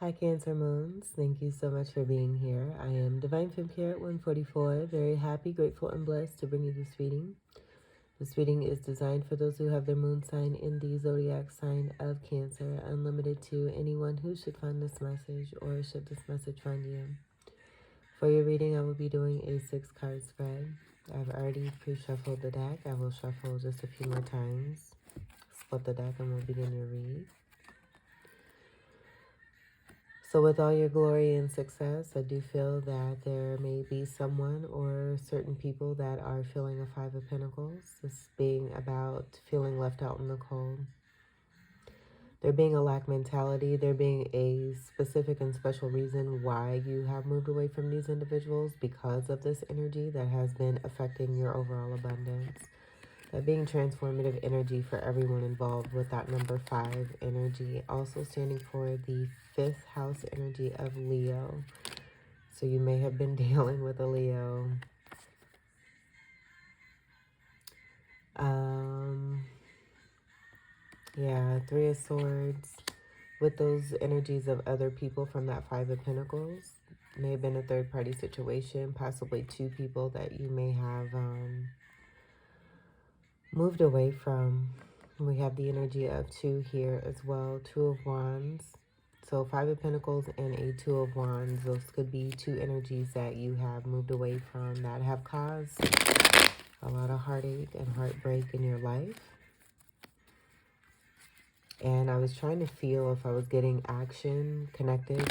Hi Cancer Moons, thank you so much for being here. I am Divine Femme Carrot 144, very happy, grateful, and blessed to bring you this reading. This reading is designed for those who have their moon sign in the zodiac sign of Cancer, unlimited to anyone who should find this message or should this message find you. For your reading, I will be doing a 6-card spread. I've already pre-shuffled the deck. I will shuffle just a few more times. Split the deck and we'll begin your read. So with all your glory and success, I do feel that there may be someone or certain people that are feeling a 5 of Pentacles. This being about feeling left out in the cold. There being a lack mentality, there being a specific and special reason why you have moved away from these individuals because of this energy that has been affecting your overall abundance. That being transformative energy for everyone involved with that number 5 energy. Also standing for the 5th house energy of Leo. So you may have been dealing with a Leo. Yeah, 3 of Swords. With those energies of other people from that 5 of Pentacles. May have been a third-party situation. Possibly 2 people that you may have moved away from. We have the energy of 2 here as well. 2 of Wands. So 5 of Pentacles and a 2 of Wands. Those could be 2 energies that you have moved away from that have caused a lot of heartache and heartbreak in your life. And I was trying to feel if I was getting action connected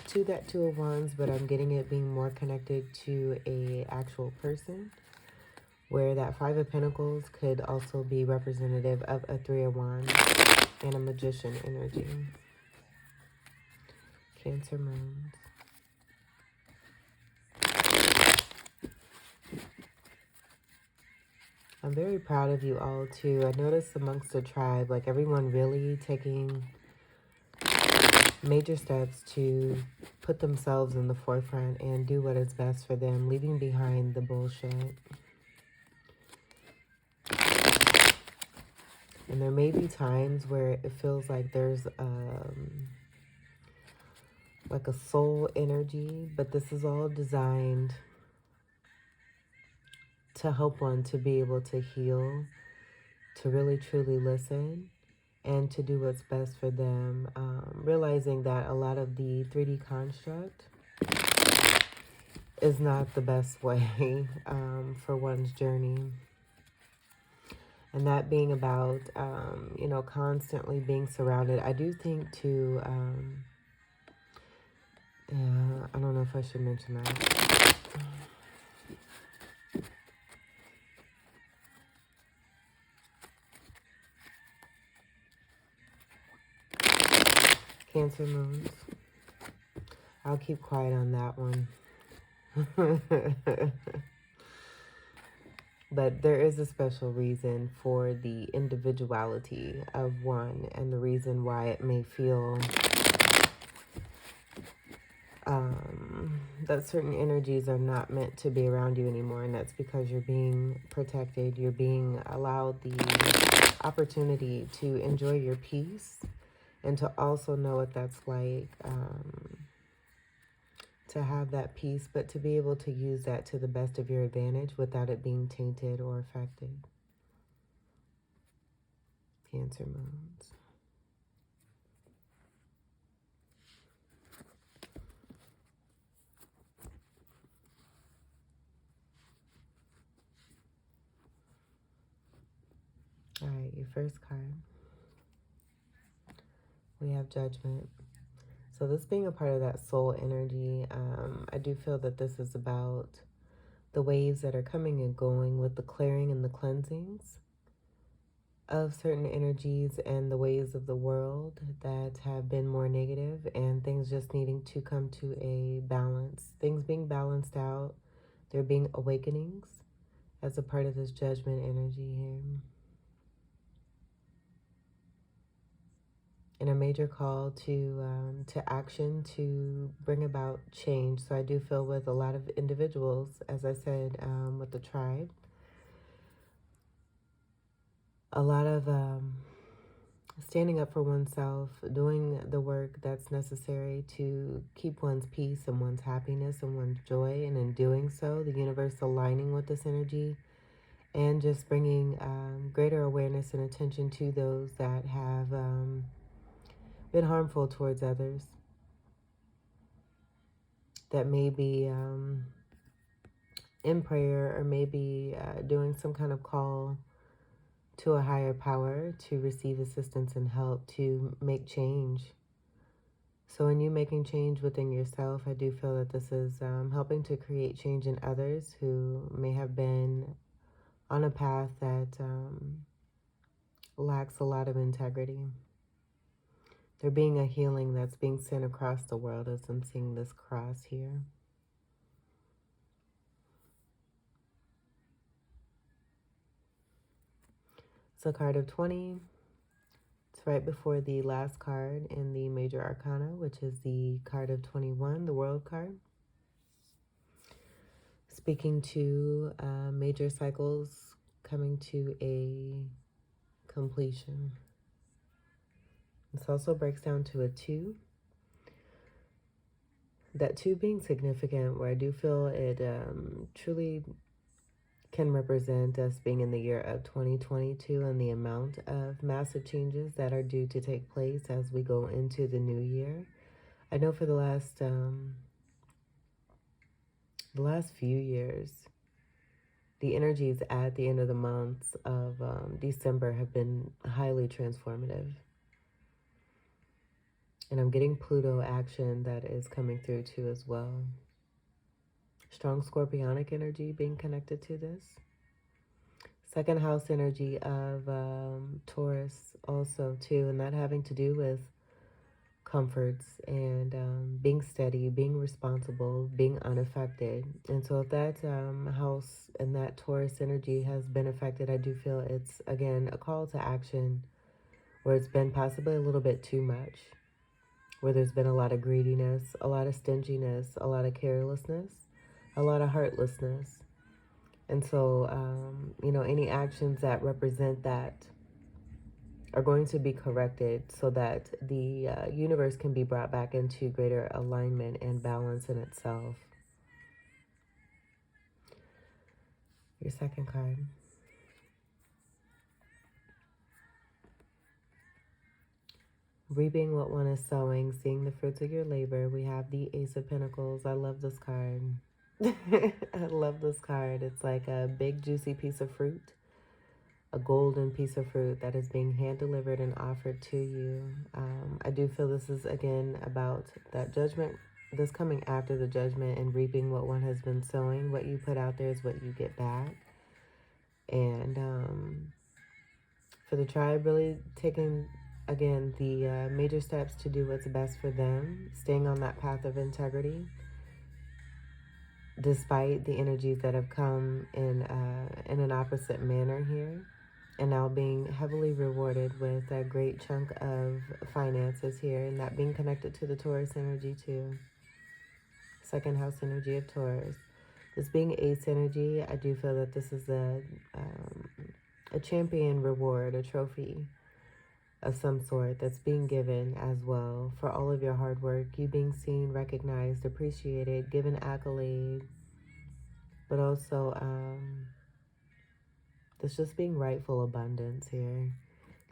to that 2 of Wands, but I'm getting it being more connected to a actual person, where that 5 of Pentacles could also be representative of a 3 of Wands and a Magician energy. Cancer Moons. I'm very proud of you all too. I noticed amongst the tribe, like everyone really taking major steps to put themselves in the forefront and do what is best for them, leaving behind the bullshit. And there may be times where it feels like there's like a soul energy, but this is all designed to help one to be able to heal, to really truly listen, and to do what's best for them. Realizing that a lot of the 3D construct is not the best way for one's journey. And that being about, you know, constantly being surrounded. I do think too, yeah, I don't know if I should mention that. Cancer Moons. I'll keep quiet on that one. But there is a special reason for the individuality of one and the reason why it may feel that certain energies are not meant to be around you anymore. And that's because you're being protected. You're being allowed the opportunity to enjoy your peace and to also know what that's like. To have that peace, but to be able to use that to the best of your advantage without it being tainted or affected. Cancer Moons. All right, your first card. We have Judgment. So this being a part of that soul energy, I do feel that this is about the waves that are coming and going with the clearing and the cleansings of certain energies and the ways of the world that have been more negative, and things just needing to come to a balance. Things being balanced out. There being awakenings as a part of this Judgment energy here. And a major call to action to bring about change. So I do feel with a lot of individuals, as I said, with the tribe, a lot of standing up for oneself, doing the work that's necessary to keep one's peace and one's happiness and one's joy. And in doing so, the universe aligning with this energy and just bringing greater awareness and attention to those that have been harmful towards others, that may be in prayer or maybe doing some kind of call to a higher power to receive assistance and help to make change. So in you making change within yourself, I do feel that this is helping to create change in others who may have been on a path that lacks a lot of integrity. There being a healing that's being sent across the world as I'm seeing this cross here. So card of 20. It's right before the last card in the Major Arcana, which is the card of 21, the World card. Speaking to major cycles coming to a completion. This also breaks down to a 2. That 2 being significant, where I do feel it truly can represent us being in the year of 2022 and the amount of massive changes that are due to take place as we go into the new year. I know for the last few years, the energies at the end of the months of December have been highly transformative. And I'm getting Pluto action that is coming through too as well. Strong scorpionic energy being connected to this. Second house energy of Taurus also too, and that having to do with comforts and being steady, being responsible, being unaffected. And so if that house and that Taurus energy has been affected, I do feel it's, again, a call to action where it's been possibly a little bit too much, where there's been a lot of greediness, a lot of stinginess, a lot of carelessness, a lot of heartlessness. And so, any actions that represent that are going to be corrected so that the universe can be brought back into greater alignment and balance in itself. Your second card. Reaping what one is sowing, seeing the fruits of your labor. We have the Ace of Pentacles. I love this card. I love this card. It's like a big juicy piece of fruit, a golden piece of fruit that is being hand delivered and offered to you. I do feel this is again about that judgment, this coming after the judgment and reaping what one has been sowing. What you put out there is what you get back. And for the tribe, really taking again the major steps to do what's best for them, staying on that path of integrity despite the energies that have come in an opposite manner here, and now being heavily rewarded with a great chunk of finances here, and that being connected to the Taurus energy too. Second house energy of Taurus. This being ace energy, I do feel that this is a champion reward, a trophy of some sort that's being given as well for all of your hard work, you being seen, recognized, appreciated, given accolade, but also there's just being rightful abundance here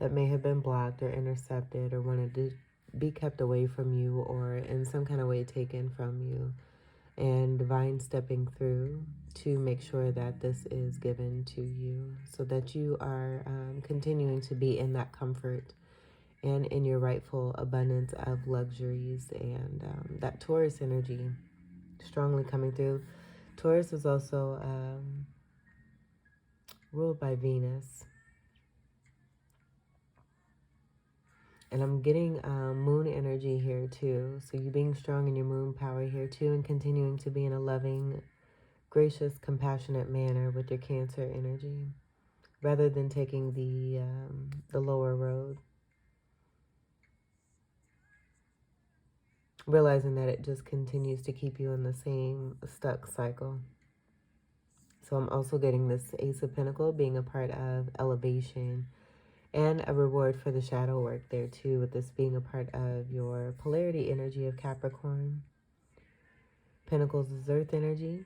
that may have been blocked or intercepted or wanted to be kept away from you or in some kind of way taken from you, and divine stepping through to make sure that this is given to you so that you are continuing to be in that comfort and in your rightful abundance of luxuries. And that Taurus energy strongly coming through. Taurus is also ruled by Venus. And I'm getting moon energy here too. So you being strong in your moon power here too, and continuing to be in a loving, gracious, compassionate manner with your Cancer energy, rather than taking the lower road. Realizing that it just continues to keep you in the same stuck cycle. So I'm also getting this Ace of Pentacles being a part of elevation And a reward for the shadow work there too, with this being a part of your polarity energy of Capricorn. Pentacles is earth energy,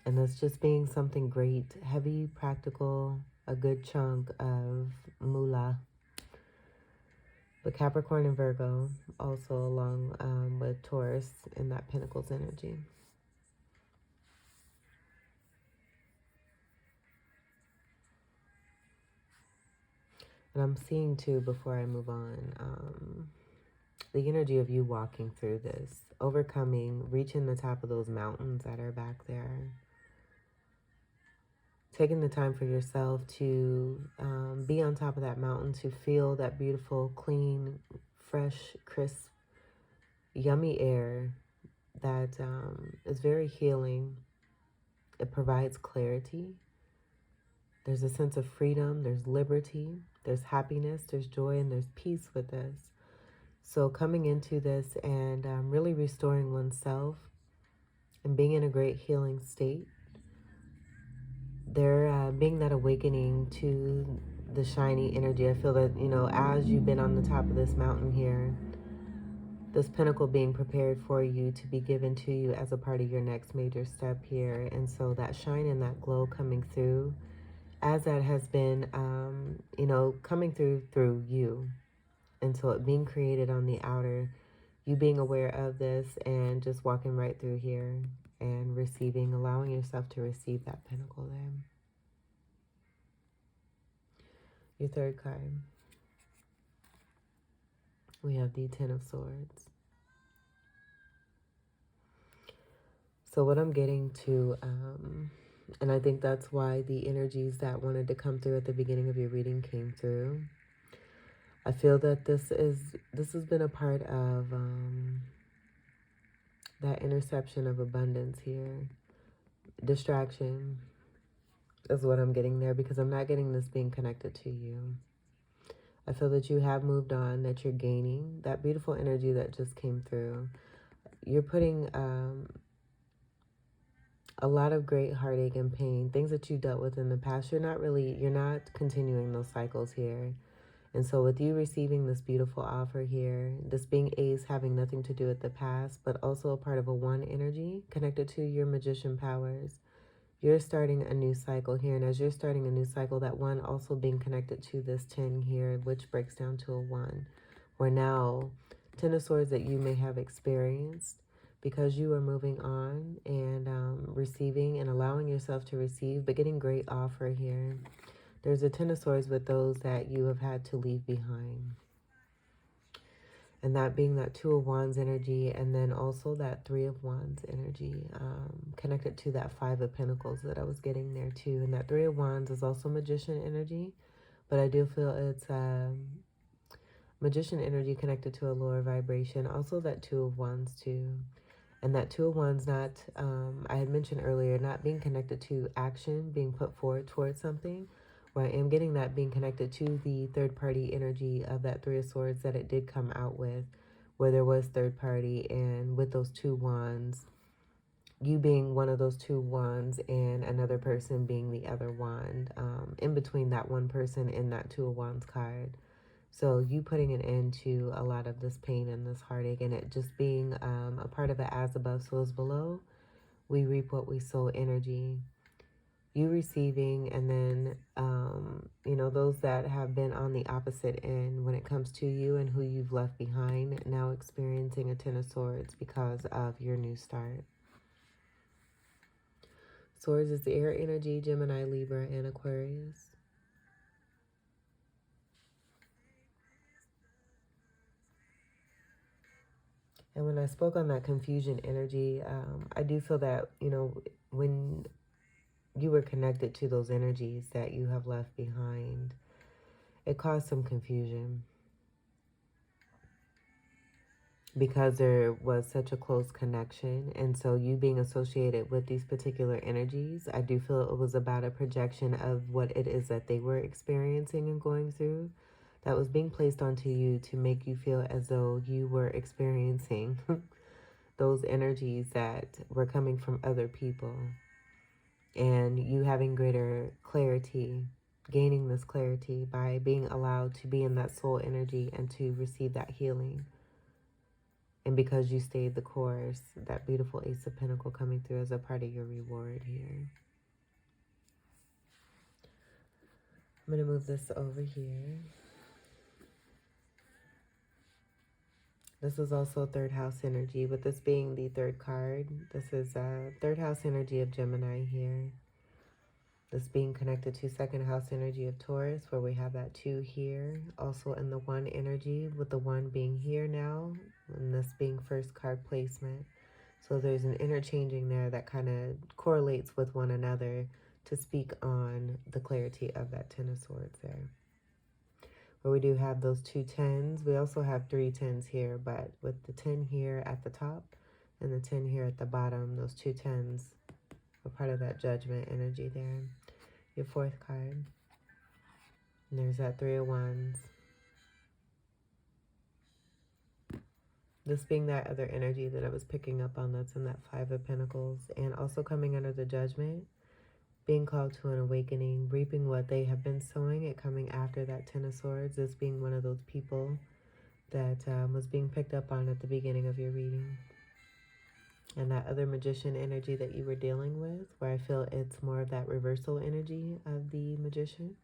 and that's just being something great, heavy, practical, a good chunk of moolah. But Capricorn and Virgo also along with Taurus in that Pentacles energy. And I'm seeing too, before I move on, the energy of you walking through this, overcoming, reaching the top of those mountains that are back there. Taking the time for yourself to be on top of that mountain, to feel that beautiful, clean, fresh, crisp, yummy air that is very healing. It provides clarity. There's a sense of freedom, there's liberty, there's happiness, there's joy, and there's peace with this. So coming into this and really restoring oneself and being in a great healing state, there being that awakening to the shiny energy. I feel that, as you've been on the top of this mountain here, this pinnacle being prepared for you to be given to you as a part of your next major step here. And so that shine and that glow coming through, as that has been, coming through you. And so it being created on the outer, you being aware of this and just walking right through here and receiving, allowing yourself to receive that pinnacle there. Your third card, we have the Ten of Swords. So what I'm getting to, and I think that's why the energies that wanted to come through at the beginning of your reading came through. I feel that this has been a part of that interception of abundance here. Distraction is what I'm getting there, because I'm not getting this being connected to you. I feel that you have moved on, that you're gaining that beautiful energy that just came through. You're putting a lot of great heartache and pain, things that you dealt with in the past. You're not continuing those cycles here. And so with you receiving this beautiful offer here, this being ace having nothing to do with the past, but also a part of a one energy connected to your magician powers, you're starting a new cycle here. And as you're starting a new cycle, that one also being connected to this 10 here, which breaks down to a 1, where now 10 of Swords that you may have experienced, because you are moving on and receiving and allowing yourself to receive, but getting great offer here. There's a Ten of Swords with those that you have had to leave behind. And that being that Two of Wands energy, and then also that Three of Wands energy, connected to that Five of Pentacles that I was getting there too. And that Three of Wands is also Magician energy, but I do feel it's Magician energy connected to a lower vibration. Also that Two of Wands too. And that Two of Wands, not, I had mentioned earlier, not being connected to action, being put forward towards something, where I am getting that being connected to the third party energy of that Three of Swords that it did come out with, where there was third party, and with those two wands, you being one of those two wands and another person being the other wand, in between that one person and that Two of Wands card. So you putting an end to a lot of this pain and this heartache, and it just being a part of it, as above, so as below. We reap what we sow energy. You receiving, and then, those that have been on the opposite end when it comes to you and who you've left behind, now experiencing a Ten of Swords because of your new start. Swords is the air energy, Gemini, Libra, and Aquarius. And when I spoke on that confusion energy, I do feel that, when you were connected to those energies that you have left behind, it caused some confusion because there was such a close connection. And so you being associated with these particular energies, I do feel it was about a projection of what it is that they were experiencing and going through, that was being placed onto you to make you feel as though you were experiencing those energies that were coming from other people, and you having greater clarity gaining this clarity, by being allowed to be in that soul energy and to receive that healing. And because you stayed the course, that beautiful Ace of Pentacles coming through as a part of your reward here. I'm going to move this over here. This is also third house energy, with this being the third card. This is third house energy of Gemini here. This being connected to second house energy of Taurus, where we have that 2 here. Also in the 1 energy, with the 1 being here now, and this being first card placement. So there's an interchanging there that kind of correlates with one another to speak on the clarity of that 10 of Swords there. Where we do have those 2 10s. We also have 3 10s here, but with the 10 here at the top and the 10 here at the bottom, those 2 10s are part of that judgment energy there. Your 4th card. And there's that 3 of Wands. This being that other energy that I was picking up on, that's in that 5 of Pentacles. And also coming under the judgment, being called to an awakening, reaping what they have been sowing, it coming after that 10 of Swords. This being one of those people that was being picked up on at the beginning of your reading. And that other Magician energy that you were dealing with, where I feel it's more of that reversal energy of the Magician.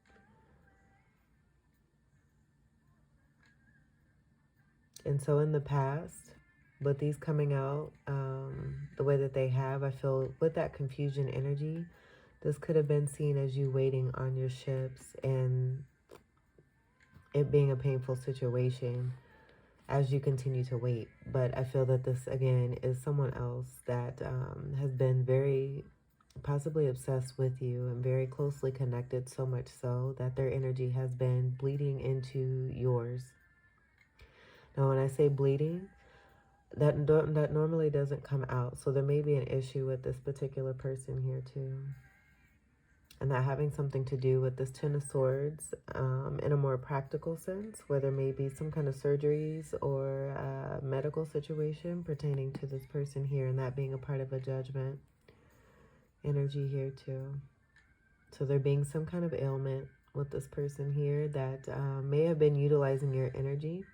And so in the past, with these coming out the way that they have, I feel with that confusion energy, this could have been seen as you waiting on your ships and it being a painful situation as you continue to wait. But I feel that this, again, is someone else that has been very possibly obsessed with you and very closely connected, so much so that their energy has been bleeding into yours. Now, when I say bleeding, that normally doesn't come out. So there may be an issue with this particular person here too. And that having something to do with this 10 of Swords in a more practical sense, where there may be some kind of surgeries or medical situation pertaining to this person here, and that being a part of a judgment energy here too. So there being some kind of ailment with this person here that may have been utilizing your energy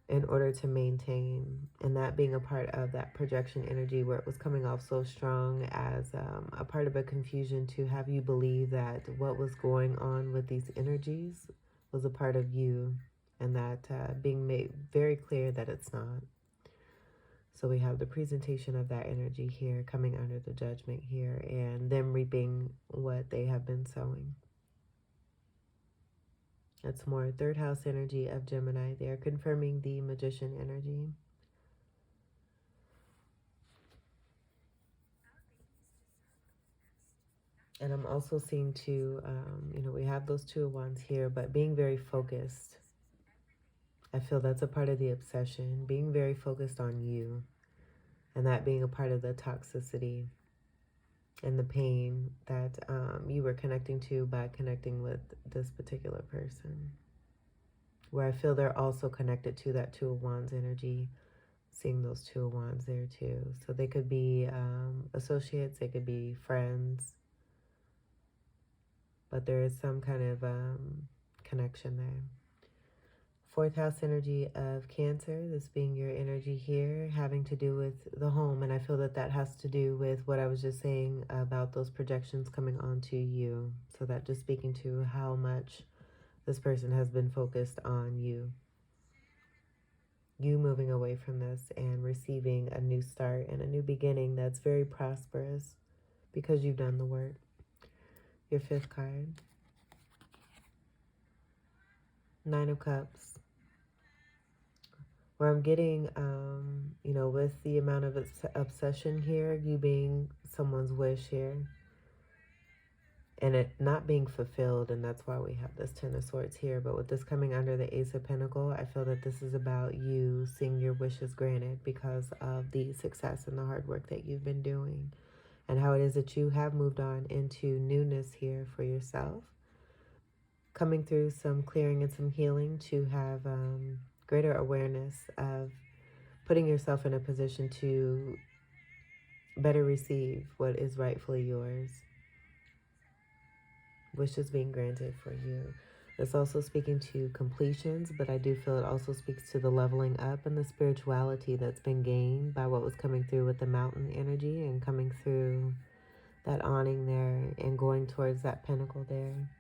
in order to maintain, and that being a part of that projection energy where it was coming off so strong as a part of a confusion to have you believe that what was going on with these energies was a part of you, and that being made very clear that it's not. So we have the presentation of that energy here coming under the judgment here, and them reaping what they have been sowing. That's more third house energy of Gemini. They are confirming the Magician energy. And I'm also seeing too, we have those 2 of Wands here, but being very focused. I feel that's a part of the obsession, being very focused on you, and that being a part of the toxicity and the pain that you were connecting to by connecting with this particular person. Where I feel they're also connected to that 2 of Wands energy, seeing those 2 of Wands there too. So they could be associates, they could be friends, but there is some kind of connection there. 4th house energy of Cancer, this being your energy here, having to do with the home. And I feel that that has to do with what I was just saying about those projections coming onto you. So that just speaking to how much this person has been focused on you. You moving away from this and receiving a new start and a new beginning that's very prosperous because you've done the work. Your 5th card. 9 of Cups. Where I'm getting, with the amount of obsession here, you being someone's wish here, and it not being fulfilled, and that's why we have this 10 of Swords here. But with this coming under the Ace of Pentacles, I feel that this is about you seeing your wishes granted because of the success and the hard work that you've been doing, and how it is that you have moved on into newness here for yourself, coming through some clearing and some healing to have greater awareness of putting yourself in a position to better receive what is rightfully yours. wishes being granted for you. It's also speaking to completions, but I do feel it also speaks to the leveling up and the spirituality that's been gained by what was coming through with the mountain energy and coming through that awning there and going towards that pinnacle there.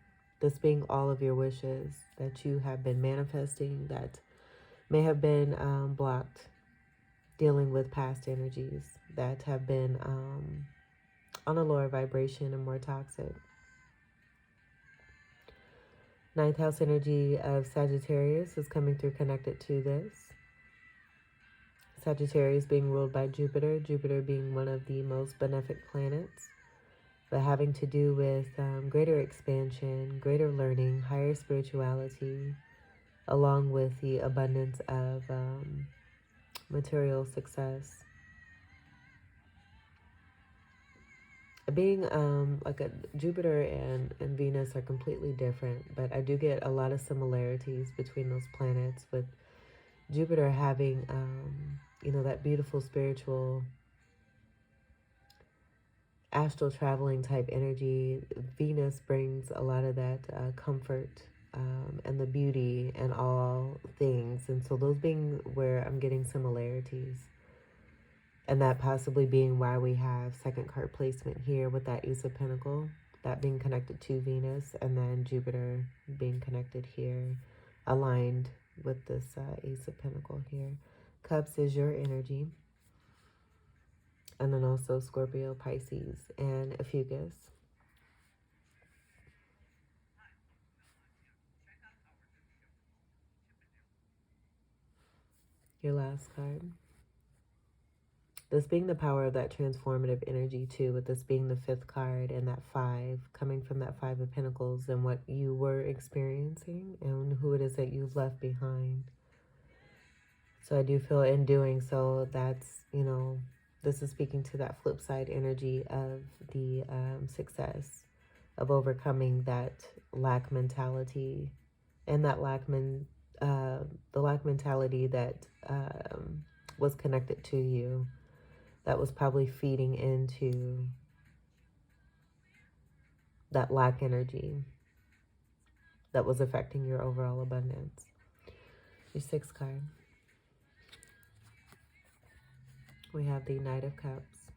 This being all of your wishes that you have been manifesting that may have been blocked, dealing with past energies that have been on a lower vibration and more toxic. Ninth house energy of Sagittarius is coming through connected to this. Sagittarius being ruled by Jupiter, Jupiter being one of the most benefic planets, but having to do with greater expansion, greater learning, higher spirituality, along with the abundance of material success. Being like Jupiter and Venus are completely different, but I do get a lot of similarities between those planets, with Jupiter having that beautiful spiritual astral traveling type energy. Venus brings a lot of that comfort and the beauty and all things, and so those being where I'm getting similarities. And that possibly being why we have second card placement here with that Ace of Pentacles, that being connected to Venus, and then Jupiter being connected here, aligned with this Ace of Pentacles here. Cups is your energy. And then also Scorpio, Pisces, and Fucus. Your last card. This being the power of that transformative energy too, with this being the fifth card and that 5, coming from that 5 of Pentacles and what you were experiencing and who it is that you've left behind. So I do feel in doing so, that's, this is speaking to that flip side energy of the success, of overcoming that lack mentality and that the lack mentality that was connected to you, that was probably feeding into that lack energy that was affecting your overall abundance. Your 6th card. We have the Knight of Cups.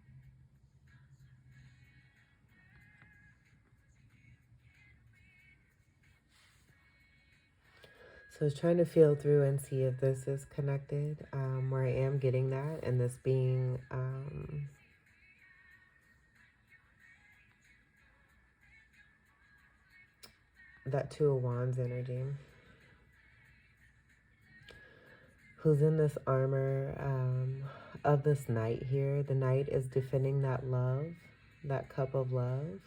So I was trying to feel through and see if this is connected, where I am getting that, and this being that 2 of Wands energy. Who's in this armor of this knight here. The knight is defending that love, that cup of love.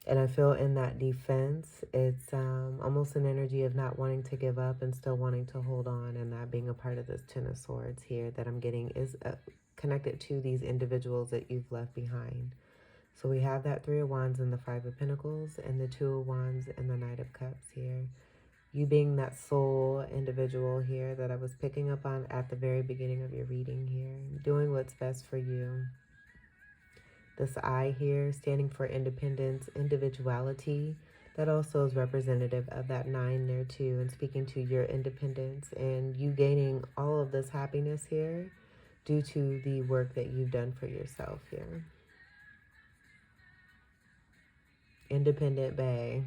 And I feel in that defense, it's almost an energy of not wanting to give up and still wanting to hold on. And that being a part of this 10 of Swords here that I'm getting is connected to these individuals that you've left behind. So we have that 3 of Wands and the 5 of Pentacles and the 2 of Wands and the Knight of Cups here. You being that soul individual here that I was picking up on at the very beginning of your reading here. Doing what's best for you. This I here standing for independence, individuality. That also is representative of that 9 there too, and speaking to your independence and you gaining all of this happiness here due to the work that you've done for yourself here. Independent Bay.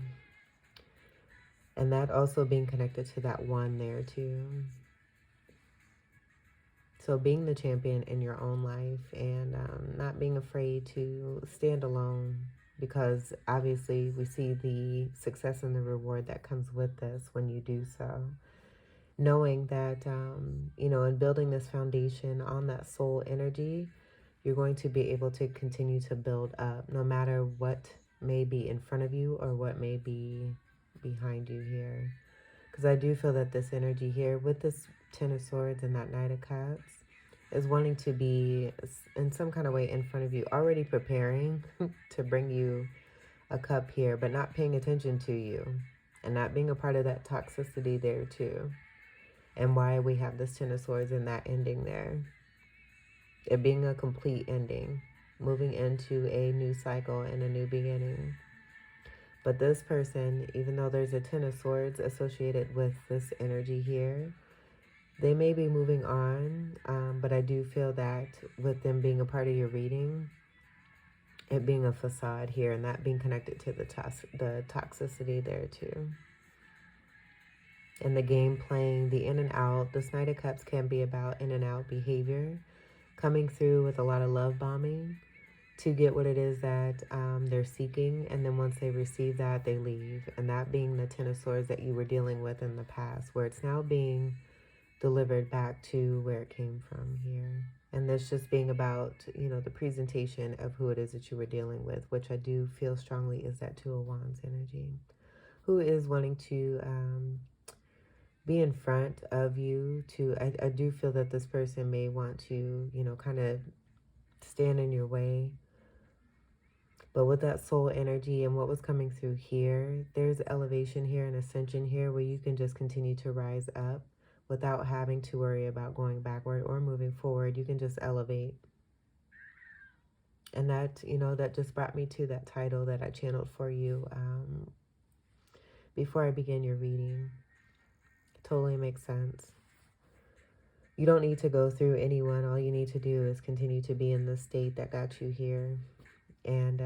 And that also being connected to that 1 there too. So being the champion in your own life and not being afraid to stand alone, because obviously we see the success and the reward that comes with this when you do so. Knowing that, in building this foundation on that soul energy, you're going to be able to continue to build up no matter what may be in front of you or what may be behind you here. Because I do feel that this energy here with this 10 of Swords and that Knight of Cups is wanting to be in some kind of way in front of you, already preparing to bring you a cup here, but not paying attention to you and not being a part of that toxicity there too. And why we have this 10 of Swords and that ending there. It being a complete ending. moving into a new cycle and a new beginning. But this person, even though there's a Ten of Swords associated with this energy here, they may be moving on, but I do feel that with them being a part of your reading, it being a facade here and that being connected to the toxicity there too. And the game playing, the in and out, this Knight of Cups can be about in and out behavior, coming through with a lot of love bombing to get what it is that they're seeking. And then once they receive that, they leave. And that being the Ten of Swords that you were dealing with in the past, where it's now being delivered back to where it came from here. And this just being about, you know, the presentation of who it is that you were dealing with, which I do feel strongly is that Two of Wands energy, who is wanting to be in front of you. I do feel that this person may want to, you know, kind of stand in your way. But with that soul energy and what was coming through here, there's elevation here and ascension here where you can just continue to rise up without having to worry about going backward or moving forward. You can just elevate. And that, you know, that just brought me to that title that I channeled for you before I began your reading. Totally makes sense. You don't need to go through anyone. All you need to do is continue to be in the state that got you here and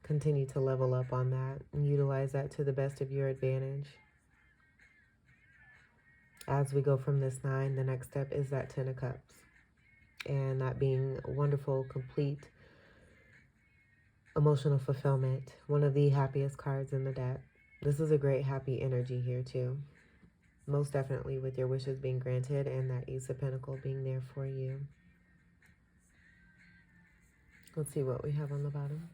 continue to level up on that and utilize that to the best of your advantage. As we go from this 9, the next step is that 10 of Cups. And that being wonderful, complete emotional fulfillment. One of the happiest cards in the deck. This is a great happy energy here too. Most definitely with your wishes being granted and that Ace of Pentacles being there for you. Let's see what we have on the bottom.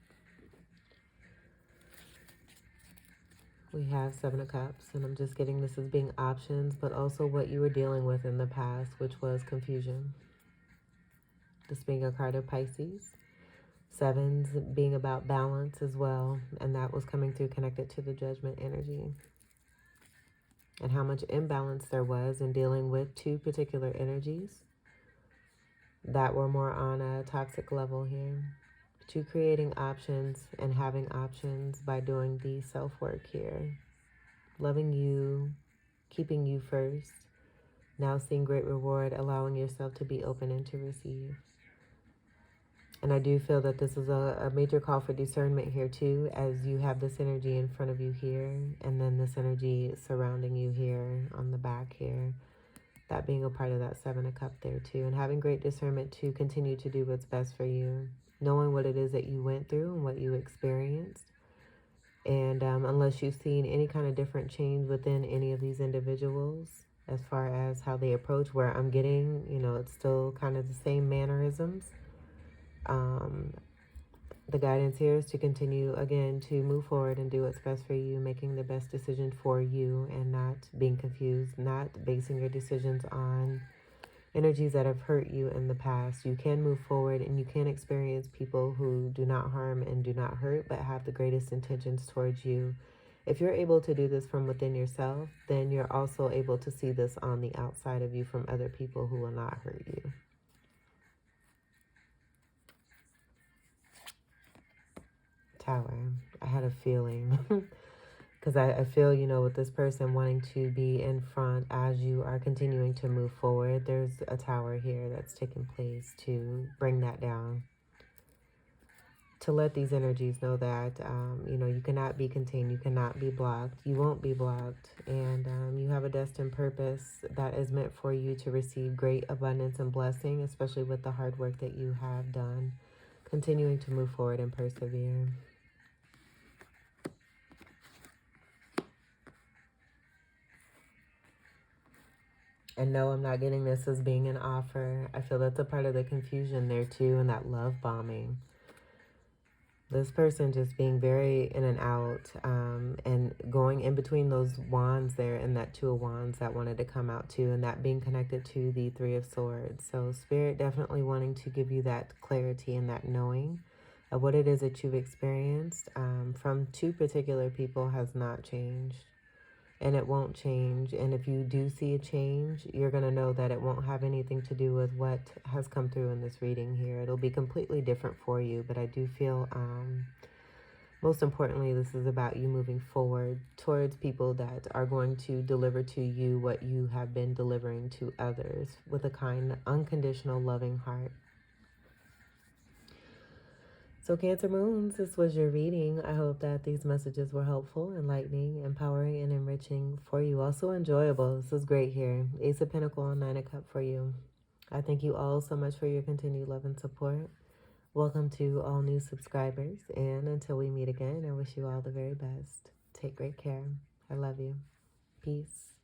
We have 7 of Cups, and I'm just getting this as being options, but also what you were dealing with in the past, which was confusion. This being a card of Pisces. 7s being about balance as well, and that was coming through connected to the Judgment energy. And how much imbalance there was in dealing with 2 particular energies that were more on a toxic level here. To creating options and having options by doing the self-work here. Loving you, keeping you first. Now seeing great reward, allowing yourself to be open and to receive. And I do feel that this is a major call for discernment here too, as you have this energy in front of you here, and then this energy surrounding you here on the back here. That being a part of that 7 of Cups there too. And having great discernment to continue to do what's best for you. Knowing what it is that you went through and what you experienced. And unless you've seen any kind of different change within any of these individuals, as far as how they approach, where I'm getting, you know, it's still kind of the same mannerisms. The guidance here is to continue, again, to move forward and do what's best for you, making the best decision for you and not being confused, not basing your decisions on energies that have hurt you in the past. You can move forward and you can experience people who do not harm and do not hurt, but have the greatest intentions towards you. If you're able to do this from within yourself, then you're also able to see this on the outside of you from other people who will not hurt you. Tower. I had a feeling. Because I feel, you know, with this person wanting to be in front as you are continuing to move forward, there's a tower here that's taking place to bring that down. To let these energies know that, you know, you cannot be contained, you cannot be blocked, you won't be blocked, and you have a destined purpose that is meant for you to receive great abundance and blessing, especially with the hard work that you have done, continuing to move forward and persevere. And no, I'm not getting this as being an offer. I feel that's a part of the confusion there too, and that love bombing. This person just being very in and out, and going in between those wands there and that 2 of Wands that wanted to come out too, and that being connected to the 3 of Swords. So Spirit definitely wanting to give you that clarity and that knowing of what it is that you've experienced from 2 particular people has not changed. and it won't change. And if you do see a change, you're going to know that it won't have anything to do with what has come through in this reading here. It'll be completely different for you, but I do feel most importantly, this is about you moving forward towards people that are going to deliver to you what you have been delivering to others with a kind, unconditional, loving heart. So Cancer Moons, this was your reading. I hope that these messages were helpful, enlightening, empowering, and enriching for you. Also enjoyable. This is great here. Ace of Pentacles, 9 of Cups for you. I thank you all so much for your continued love and support. Welcome to all new subscribers. And until we meet again, I wish you all the very best. Take great care. I love you. Peace.